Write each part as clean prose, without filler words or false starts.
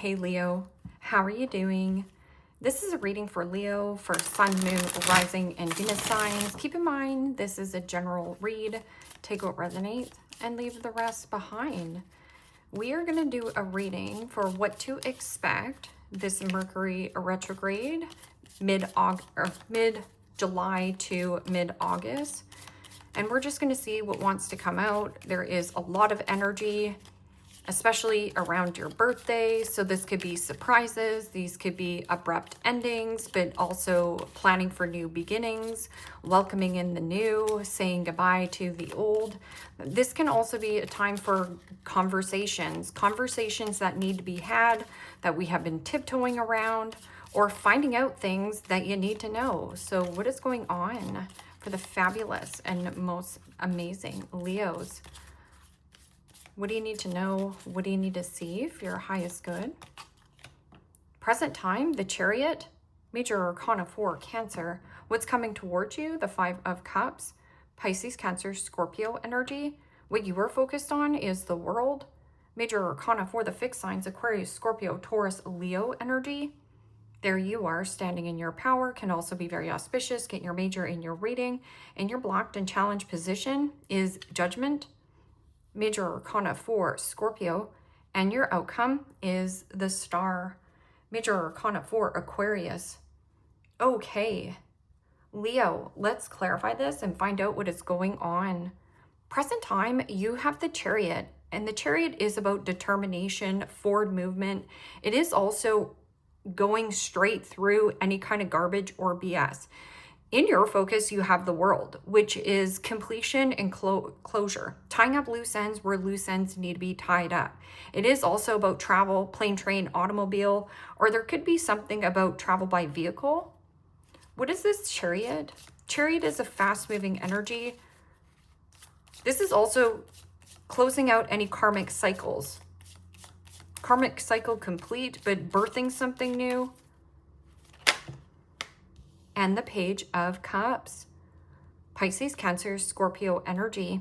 Hey Leo, how are you doing? This is a reading for Leo for Sun, Moon, Rising, and Venus signs. Keep in mind, this is a general read. Take what resonates and leave the rest behind. We are going to do a reading for what to expect this Mercury retrograde mid-July to mid-August. And we're just going to see what wants to come out. There is a lot of energy, especially around your birthday. So this could be surprises. These could be abrupt endings, but also planning for new beginnings, welcoming in the new, saying goodbye to the old. This can also be a time for conversations that need to be had, that we have been tiptoeing around, or finding out things that you need to know. So what is going on for the fabulous and most amazing Leos? What do you need to know? What do you need to see for your highest good? Present time, the Chariot, Major Arcana 4, Cancer. What's coming towards you? The Five of Cups, Pisces, Cancer, Scorpio energy. What you are focused on is the World. Major Arcana 4, the fixed signs, Aquarius, Scorpio, Taurus, Leo energy. There you are, standing in your power, can also be very auspicious. Get your major in your reading. And your blocked and challenged position is Judgment, Major Arcana 4, Scorpio, and your outcome is the Star, Major Arcana 4, Aquarius. Okay, Leo, let's clarify this and find out what is going on. Present time, you have the Chariot, and the Chariot is about determination, forward movement. It is also going straight through any kind of garbage or BS. In your focus, you have the World, which is completion and closure, tying up loose ends where loose ends need to be tied up. It is also about travel, plane, train, automobile, or there could be something about travel by vehicle. What is this Chariot? Chariot is a fast-moving energy. This is also closing out any karmic cycles. Karmic cycle complete, but birthing something new. And the Page of Cups, Pisces, Cancer, Scorpio energy.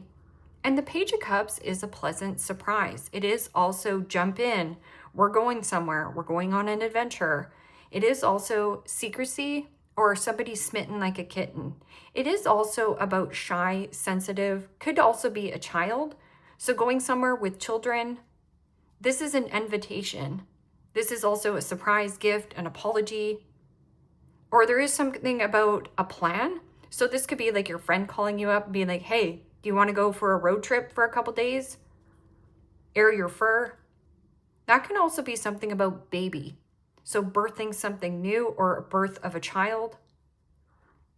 And the Page of Cups is a pleasant surprise. It is also jump in. We're going somewhere. We're going on an adventure. It is also secrecy or somebody smitten like a kitten. It is also about shy, sensitive, could also be a child. So going somewhere with children. This is an invitation. This is also a surprise gift, an apology. Or there is something about a plan. So this could be like your friend calling you up and being like, hey, do you want to go for a road trip for a couple days? Air your fur. That can also be something about baby. So birthing something new or a birth of a child.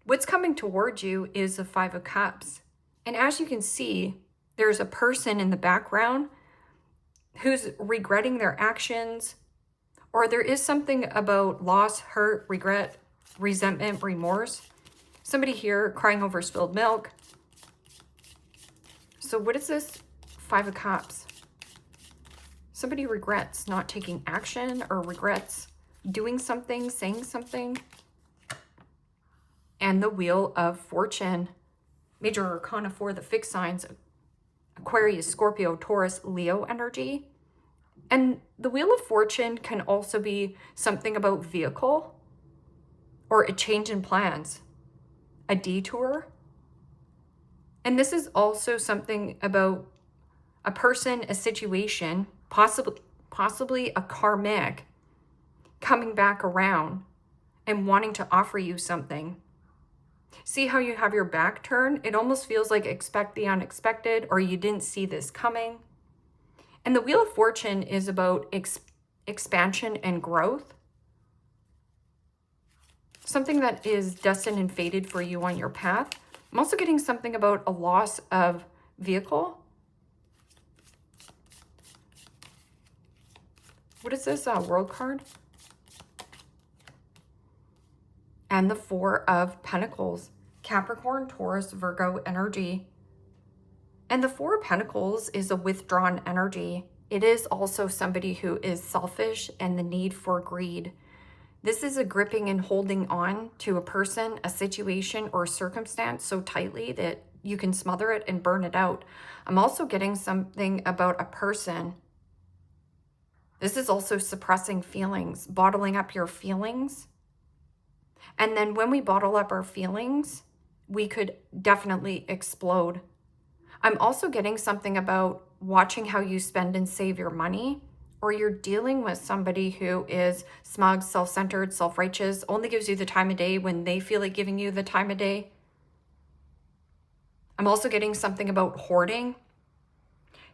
What's coming towards you is the Five of Cups. And as you can see, there's a person in the background who's regretting their actions. Or there is something about loss, hurt, regret, resentment, remorse. Somebody here crying over spilled milk. So what is this Five of Cups? Somebody regrets not taking action or regrets doing something, saying something. And the Wheel of Fortune. Major Arcana 4, the fixed signs, Aquarius, Scorpio, Taurus, Leo energy. And the Wheel of Fortune can also be something about vehicle, or a change in plans, a detour. And this is also something about a person, a situation, possibly a karmic coming back around and wanting to offer you something. See how you have your back turned? It almost feels like expect the unexpected, or you didn't see this coming. And the Wheel of Fortune is about expansion and growth. Something that is destined and fated for you on your path. I'm also getting something about a loss of vehicle. What is this World card? And the Four of Pentacles, Capricorn, Taurus, Virgo energy. And the Four of Pentacles is a withdrawn energy. It is also somebody who is selfish and the need for greed. This is a gripping and holding on to a person, a situation, or a circumstance so tightly that you can smother it and burn it out. I'm also getting something about a person This is also suppressing feelings, bottling up your feelings. And then when we bottle up our feelings, we could definitely explode. I'm also getting something about watching how you spend and save your money, or you're dealing with somebody who is smug, self-centered, self-righteous, only gives you the time of day when they feel like giving you the time of day. I'm also getting something about hoarding,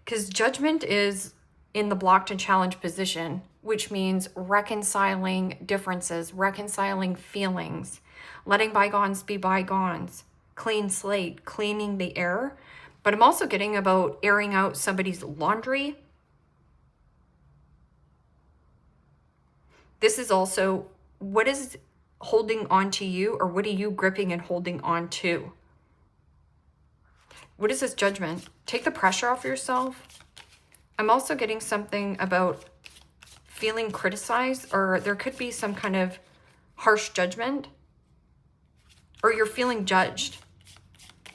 because judgment is in the blocked and challenged position, which means reconciling differences, reconciling feelings, letting bygones be bygones, clean slate, cleaning the air. But I'm also getting about airing out somebody's laundry. This is also, what is holding on to you, or what are you gripping and holding on to? What is this judgment? Take the pressure off yourself. I'm also getting something about feeling criticized, or there could be some kind of harsh judgment, or you're feeling judged.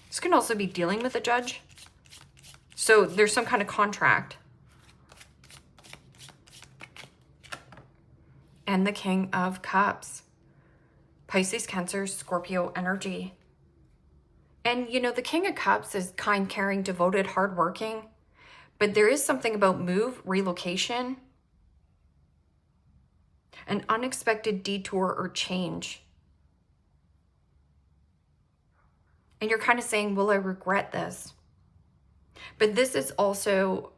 This can also be dealing with a judge. So there's some kind of contract. And the King of Cups. Pisces, Cancer, Scorpio energy. And you know, the King of Cups is kind, caring, devoted, hardworking. But there is something about move, relocation, an unexpected detour or change. And you're kind of saying, will I regret this? But this is also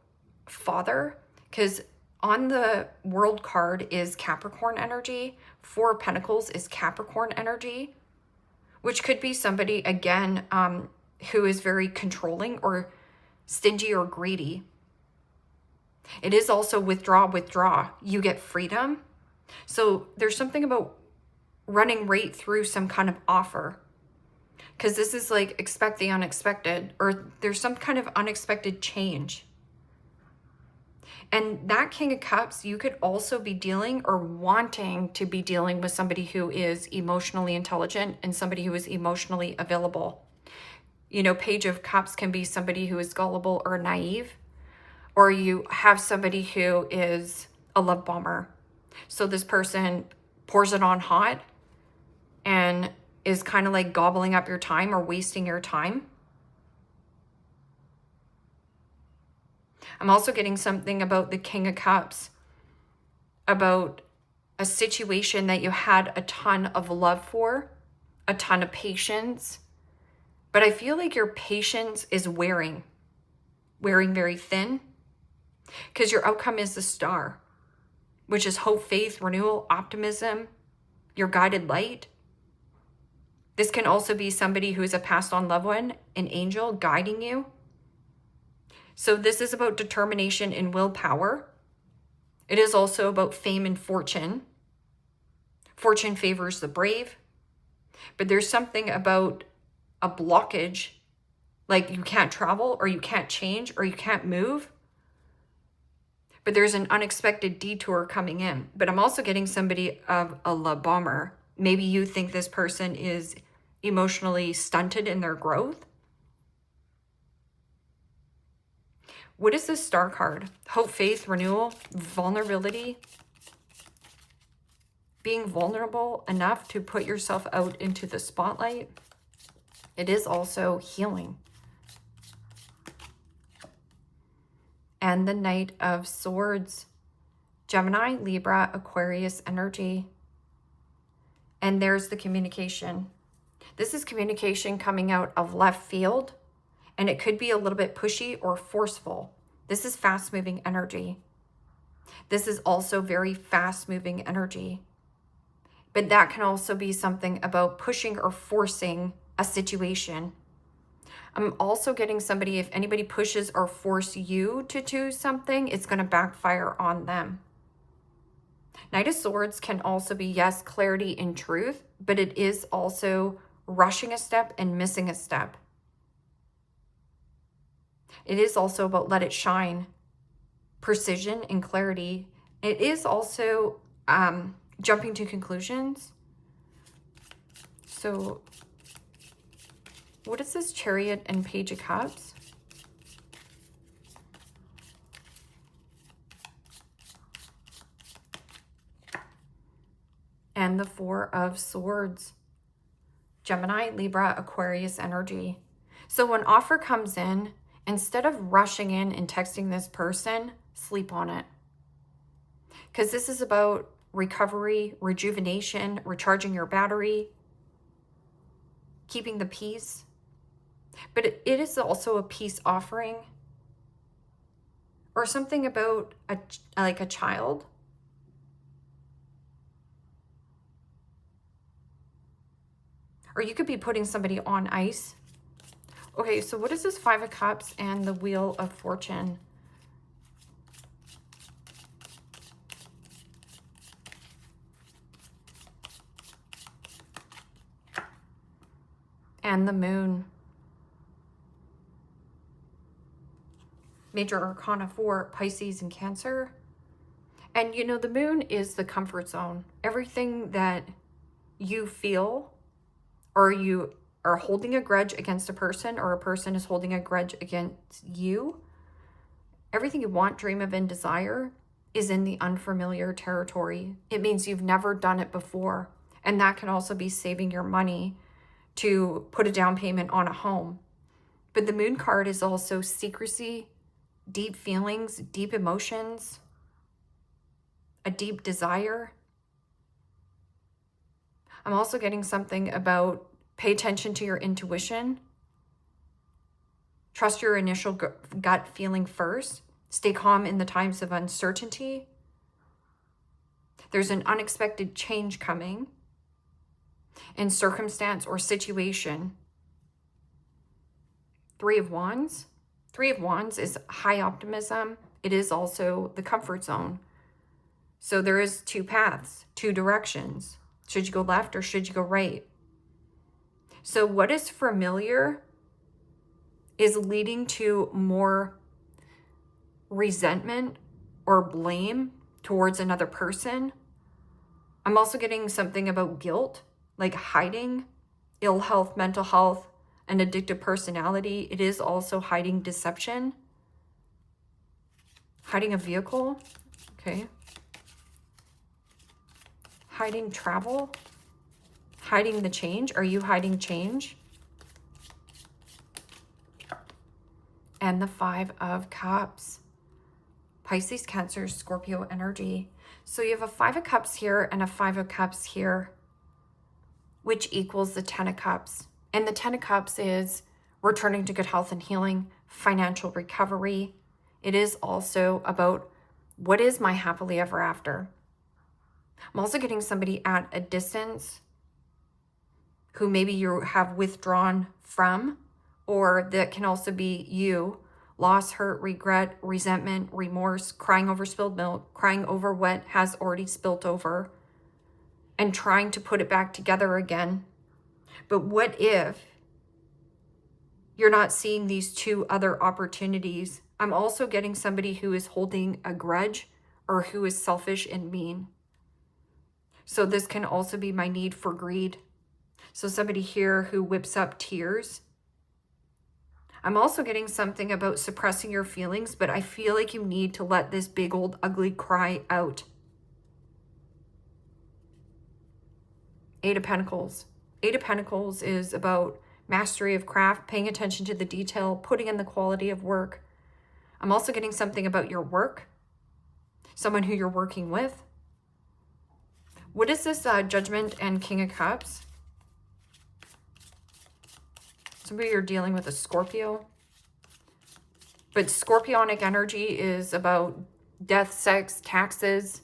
father, because on the world card is Capricorn energy. 4 of Pentacles is Capricorn energy, which could be somebody, again, who is very controlling or stingy or greedy. It is also withdraw. You get freedom. So there's something about running right through some kind of offer, because this is like expect the unexpected, or there's some kind of unexpected change. And that King of Cups, you could also be dealing or wanting to be dealing with somebody who is emotionally intelligent and somebody who is emotionally available. You know, Page of Cups can be somebody who is gullible or naive, or you have somebody who is a love bomber. So this person pours it on hot and is kind of like gobbling up your time or wasting your time. I'm also getting something about the King of Cups, about a situation that you had a ton of love for, a ton of patience, but I feel like your patience is wearing very thin, because your outcome is the Star, which is hope, faith, renewal, optimism, your guided light. This can also be somebody who is a passed on loved one, an angel guiding you. So this is about determination and willpower. It is also about fame and fortune. Fortune favors the brave. But there's something about a blockage, like you can't travel, or you can't change, or you can't move. But there's an unexpected detour coming in. But I'm also getting somebody of a love bomber. Maybe you think this person is emotionally stunted in their growth. What is this Star card? Hope, faith, renewal, vulnerability. Being vulnerable enough to put yourself out into the spotlight. It is also healing. And the Knight of Swords. Gemini, Libra, Aquarius energy. And there's the communication. This is communication coming out of left field, and it could be a little bit pushy or forceful. This is fast-moving energy. This is also very fast-moving energy. But that can also be something about pushing or forcing a situation. I'm also getting somebody, if anybody pushes or force you to do something, it's going to backfire on them. Knight of Swords can also be, yes, clarity and truth, but it is also rushing a step and missing a step. It is also about let it shine, precision and clarity. It is also jumping to conclusions. So what is this Chariot and Page of Cups? and the Four of Swords. Gemini, Libra, Aquarius energy. So when offer comes in, instead of rushing in and texting this person, sleep on it. Because this is about recovery, rejuvenation, recharging your battery, keeping the peace. But it is also a peace offering, or something about like a child. Or you could be putting somebody on ice. Okay, so what is this Five of Cups and the Wheel of Fortune? And the Moon. Major Arcana 4, Pisces and Cancer. And you know, the Moon is the comfort zone. Everything that you feel, or you are holding a grudge against a person, or a person is holding a grudge against you, everything you want, dream of, and desire is in the unfamiliar territory. It means you've never done it before. And that can also be saving your money to put a down payment on a home. But the Moon card is also secrecy, deep feelings, deep emotions, a deep desire. I'm also getting something about pay attention to your intuition. Trust your initial gut feeling first. Stay calm in the times of uncertainty. There's an unexpected change coming in circumstance or situation. Three of Wands. Three of Wands is high optimism. It is also the comfort zone. So there is two paths, two directions. Should you go left or should you go right? So what is familiar is leading to more resentment or blame towards another person. I'm also getting something about guilt, like hiding ill health, mental health, an addictive personality. It is also hiding deception, hiding a vehicle, okay, hiding travel, hiding the change. Are you hiding change? And the Five of Cups, Pisces, Cancer, Scorpio energy. So you have a Five of Cups here and a Five of Cups here, which equals the Ten of Cups. And the Ten of Cups is returning to good health and healing, financial recovery. It is also about what is my happily ever after. I'm also getting somebody at a distance who maybe you have withdrawn from, or that can also be you. Loss, hurt, regret, resentment, remorse, crying over spilled milk, crying over what has already spilt over, and trying to put it back together again. But what if you're not seeing these two other opportunities? I'm also getting somebody who is holding a grudge or who is selfish and mean. So this can also be my need for greed. So somebody here who whips up tears. I'm also getting something about suppressing your feelings, but I feel like you need to let this big old ugly cry out. Eight of Pentacles. Eight of Pentacles is about mastery of craft, paying attention to the detail, putting in the quality of work. I'm also getting something about your work, someone who you're working with. What is this Judgment and King of Cups? Somebody you're dealing with a Scorpio. But Scorpionic energy is about death, sex, taxes,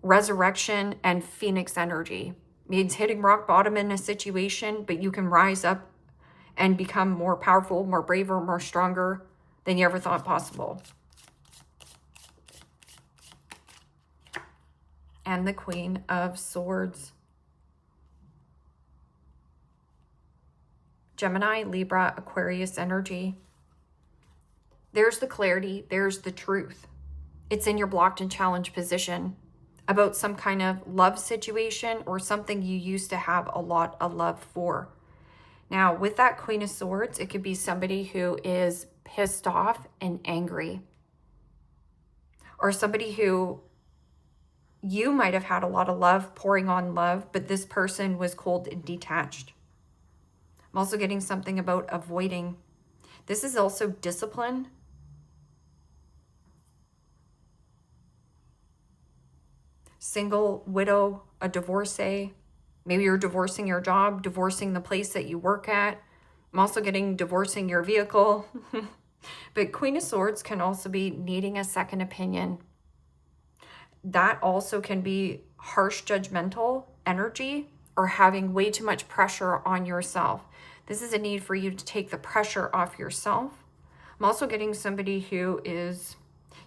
resurrection, and Phoenix energy. Means hitting rock bottom in a situation, but you can rise up and become more powerful, more braver, more stronger than you ever thought possible. And the Queen of Swords. Gemini, Libra, Aquarius energy. There's the clarity. There's the truth. It's in your blocked and challenged position about some kind of love situation or something you used to have a lot of love for. Now, with that Queen of Swords, it could be somebody who is pissed off and angry, or somebody who you might have had a lot of love, pouring on love, but this person was cold and detached. I'm also getting something about avoiding. This is also discipline. Single, widow, a divorcee. Maybe you're divorcing your job, divorcing the place that you work at. I'm also getting divorcing your vehicle. But Queen of Swords can also be needing a second opinion. That also can be harsh, judgmental energy or having way too much pressure on yourself. This is a need for you to take the pressure off yourself. I'm also getting somebody who is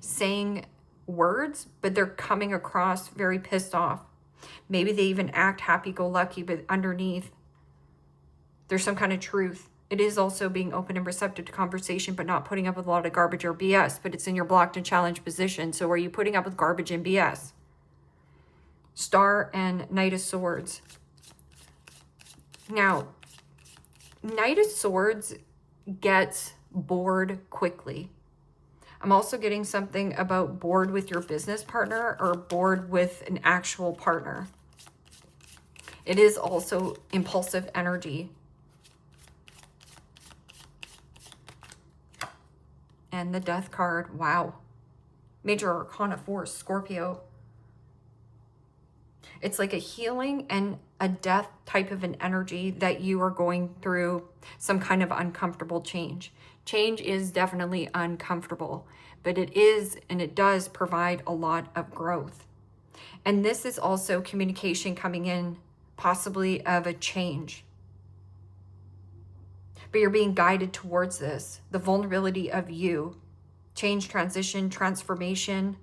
saying words, but they're coming across very pissed off. Maybe they even act happy-go-lucky, but underneath, there's some kind of truth. It is also being open and receptive to conversation, but not putting up with a lot of garbage or BS, but it's in your blocked and challenged position. So are you putting up with garbage and BS? Star and Knight of Swords. Now, Knight of Swords gets bored quickly. I'm also getting something about bored with your business partner or bored with an actual partner. It is also impulsive energy. And the Death card, wow. Major Arcana 4, Scorpio. It's like a healing and a death type of an energy that you are going through some kind of uncomfortable change. Change is definitely uncomfortable, but it is and it does provide a lot of growth. And this is also communication coming in, possibly of a change. But you're being guided towards this, the vulnerability of you, change, transition, transformation,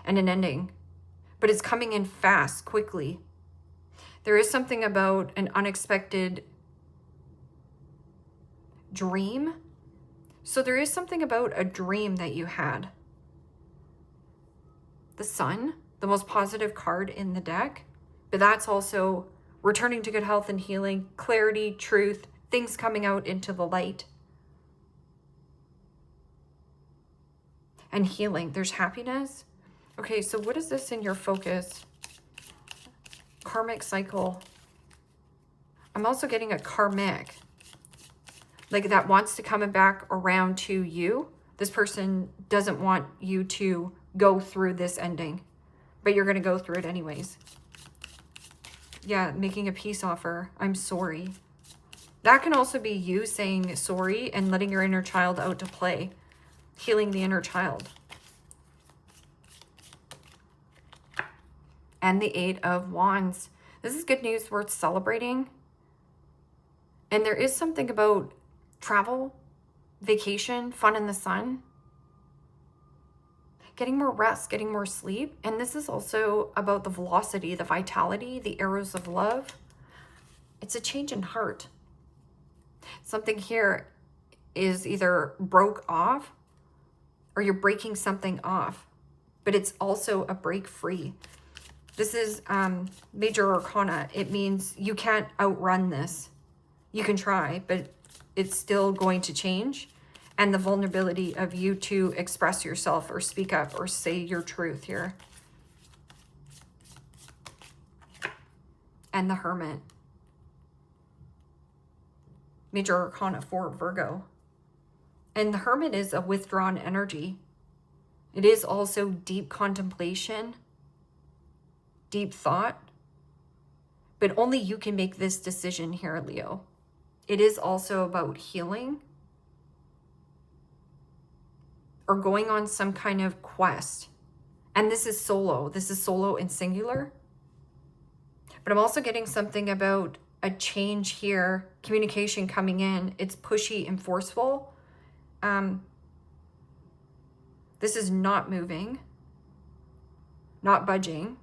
and an ending. But it's coming in fast, quickly. There is something about an unexpected dream. So there is something about a dream that you had. The Sun, the most positive card in the deck, but that's also returning to good health and healing, clarity, truth, things coming out into the light. And healing, there's happiness. Okay, so what is this in your focus? Karmic cycle. I'm also getting a karmic. Like that wants to come back around to you. This person doesn't want you to go through this ending, but you're going to go through it anyways. Yeah, making a peace offer. I'm sorry. That can also be you saying sorry and letting your inner child out to play. Healing the inner child. And the Eight of Wands. This is good news worth celebrating. And there is something about travel, vacation, fun in the sun. Getting more rest, getting more sleep. And this is also about the velocity, the vitality, the arrows of love. It's a change in heart. Something here is either broke off or you're breaking something off, but it's also a break free. This is Major Arcana. It means you can't outrun this. You can try, but it's still going to change. And the vulnerability of you to express yourself or speak up or say your truth here. And the Hermit. Major Arcana 4, Virgo. And the Hermit is a withdrawn energy. It is also deep contemplation, deep thought, but only you can make this decision here, Leo. It is also about healing or going on some kind of quest. And this is solo. This is solo and singular. But I'm also getting something about a change here, communication coming in. It's pushy and forceful. This is not moving, not budging.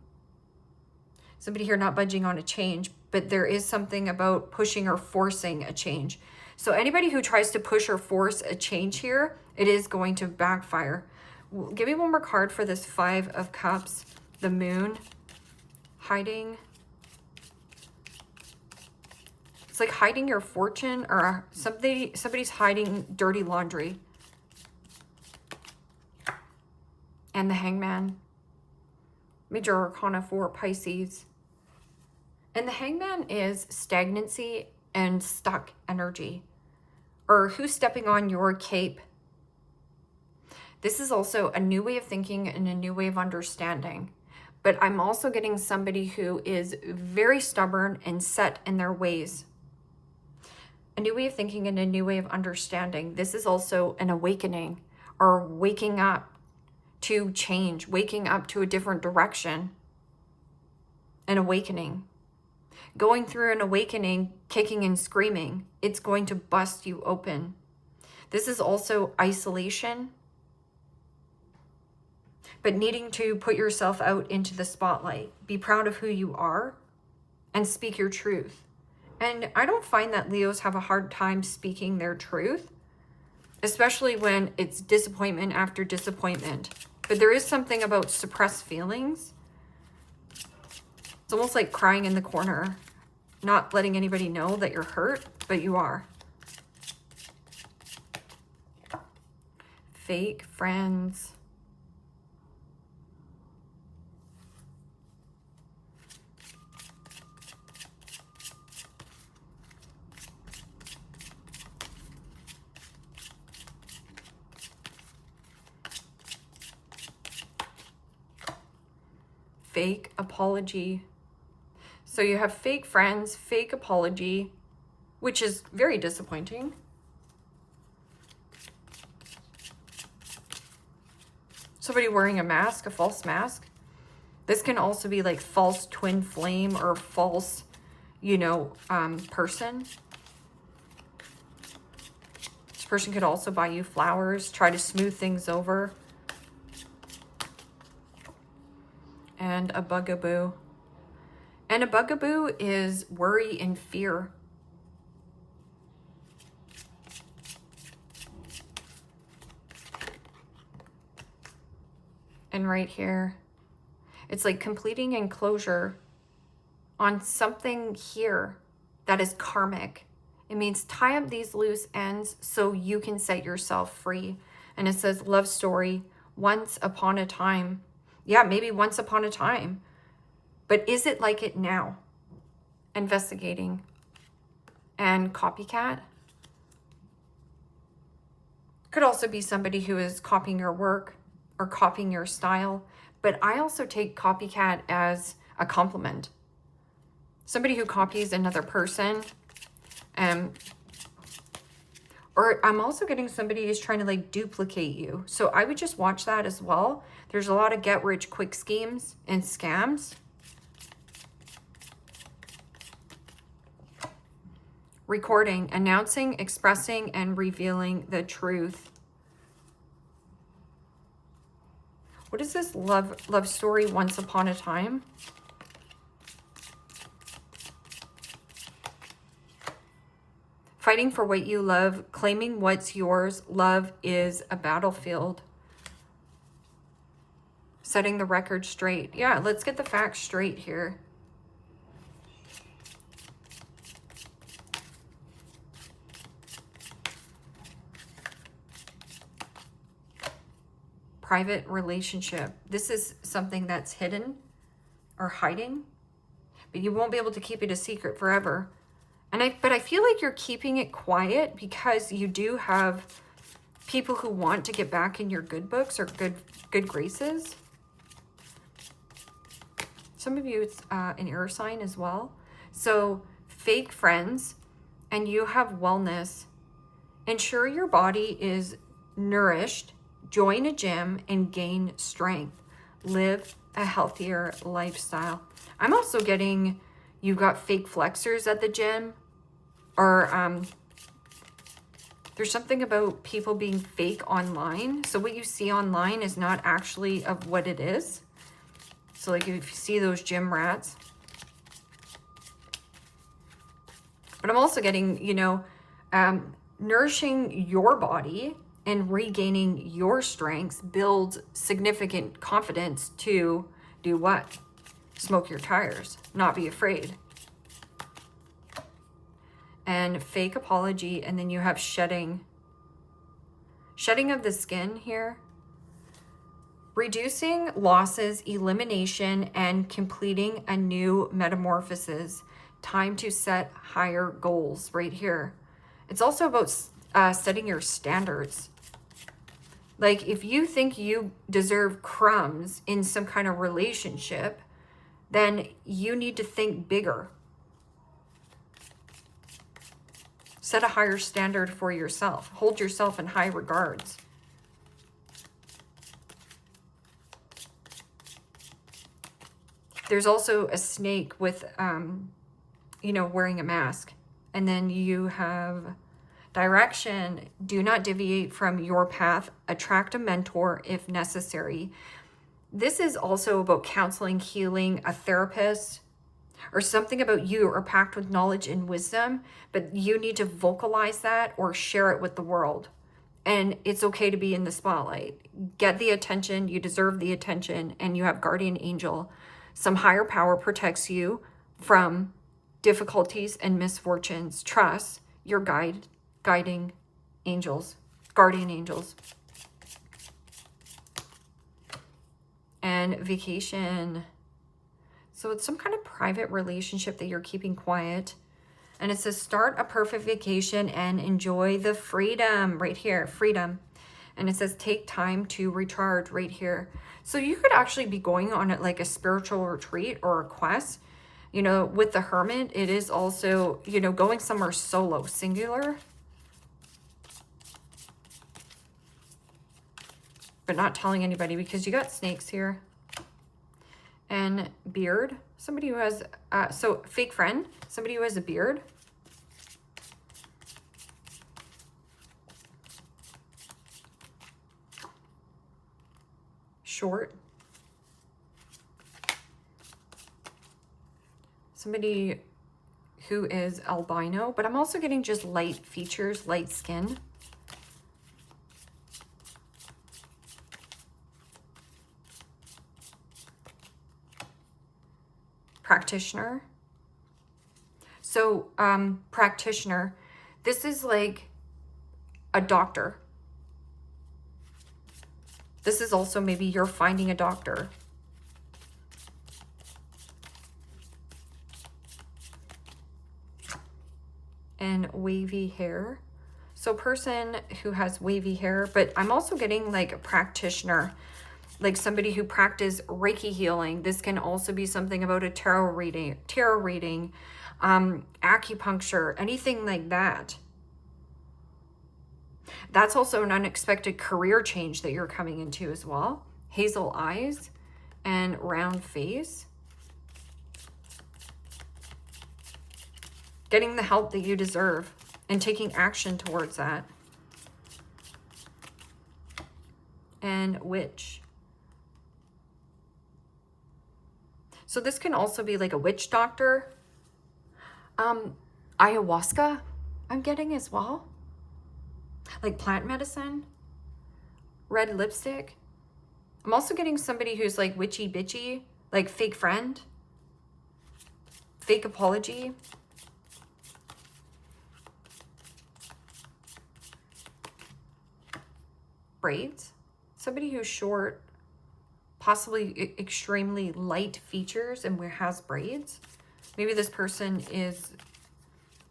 Somebody here not budging on a change, but there is something about pushing or forcing a change. So anybody who tries to push or force a change here, it is going to backfire. Give me one more card for this Five of Cups, the Moon, hiding. It's like hiding your fortune, or somebody's hiding dirty laundry. And the Hangman. Major Arcana for Pisces. And the Hangman is stagnancy and stuck energy, or who's stepping on your cape. This is also a new way of thinking and a new way of understanding. But I'm also getting somebody who is very stubborn and set in their ways. A new way of thinking and a new way of understanding. This is also an awakening, or waking up to change, waking up to a different direction. An awakening. Going through an awakening, kicking and screaming, it's going to bust you open. This is also isolation, but needing to put yourself out into the spotlight. Be proud of who you are and speak your truth. And I don't find that Leos have a hard time speaking their truth, especially when it's disappointment after disappointment. But there is something about suppressed feelings. It's almost like crying in the corner, not letting anybody know that you're hurt, but you are. Fake friends. Fake apology. So you have fake friends, fake apology, which is very disappointing. Somebody wearing a mask, a false mask. This can also be like false twin flame or false, person. This person could also buy you flowers, try to smooth things over. And a bugaboo. And a bugaboo is worry and fear. And right here, it's like completing enclosure on something here that is karmic. It means tie up these loose ends so you can set yourself free. And it says love story, once upon a time. Yeah, maybe once upon a time. But is it like it now? Investigating. And copycat. Could also be somebody who is copying your work or copying your style. But I also take copycat as a compliment. Somebody who copies another person. Or I'm also getting somebody who's trying to like duplicate you. So I would just watch that as well. There's a lot of get rich quick schemes and scams. Recording, announcing, expressing, and revealing the truth. What is this love story once upon a time? Fighting for what you love, claiming what's yours. Love is a battlefield. Setting the record straight. Yeah, let's get the facts straight here. Private relationship. This is something that's hidden or hiding, but you won't be able to keep it a secret forever. But I feel like you're keeping it quiet because you do have people who want to get back in your good books or good graces. Some of you, it's an air sign as well. So fake friends, and you have wellness. Ensure your body is nourished. Join a gym and gain strength. Live a healthier lifestyle. I'm also getting, you've got fake flexors at the gym, or there's something about people being fake online. So what you see online is not actually of what it is. So like if you see those gym rats. But I'm also getting, nourishing your body and regaining your strengths builds significant confidence to do what? Smoke your tires, not be afraid. And fake apology, and then you have shedding. Shedding of the skin here. Reducing losses, elimination, and completing a new metamorphosis. Time to set higher goals right here. It's also about setting your standards. Like if you think you deserve crumbs in some kind of relationship, then you need to think bigger. Set a higher standard for yourself. Hold yourself in high regards. There's also a snake with, you know, wearing a mask. And then you have direction. Do not deviate from your path. Attract a mentor if necessary. This is also about counseling, healing, a therapist, or something about you are packed with knowledge and wisdom, but you need to vocalize that or share it with the world. And it's okay to be in the spotlight. Get the attention. You deserve the attention, and you have guardian angel. Some higher power protects you from difficulties and misfortunes. Trust your guiding angels, guardian angels. And vacation. So it's some kind of private relationship that you're keeping quiet. And it says start a perfect vacation and enjoy the freedom right here, freedom. And it says take time to recharge right here. So you could actually be going on it like a spiritual retreat or a quest. You know, with the Hermit, it is also, you know, going somewhere solo, singular. But not telling anybody because you got snakes here. And beard. Somebody who has, so fake friend. Somebody who has a beard. Short. Somebody who is albino, but I'm also getting just light features, light skin. Practitioner. So, practitioner, this is like a doctor. This is also maybe you're finding a doctor. And wavy hair. So person who has wavy hair, but I'm also getting like a practitioner, like somebody who practices Reiki healing. This can also be something about a tarot reading, acupuncture, anything like that. That's also an unexpected career change that you're coming into as well. Hazel eyes and round face. Getting the help that you deserve and taking action towards that. And witch. So this can also be like a witch doctor. Ayahuasca, I'm getting as well. Like plant medicine. Red lipstick. I'm also getting somebody who's like witchy bitchy, like fake friend. Fake apology. Braids. Somebody who's short, possibly extremely light features and has braids. Maybe this person is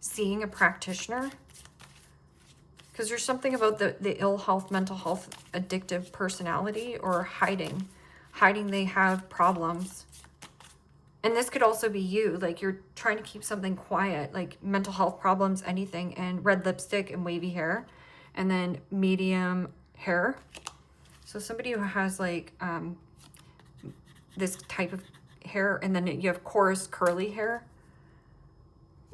seeing a practitioner. Because there's something about the ill health, mental health, addictive personality or hiding. Hiding they have problems. And this could also be you. Like you're trying to keep something quiet. Like mental health problems, anything. And red lipstick and wavy hair. And then medium hair. So somebody who has like this type of hair. And then you have coarse curly hair.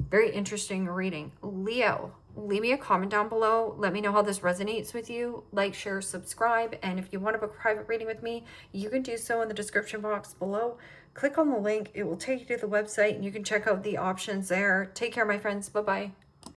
Very interesting reading. Leo. Leave me a comment down below. Let me know how this resonates with you. Like, share, subscribe. And if you want to book a private reading with me, you can do so in the description box below. Click on the link. It will take you to the website and you can check out the options there. Take care, my friends. Bye-bye.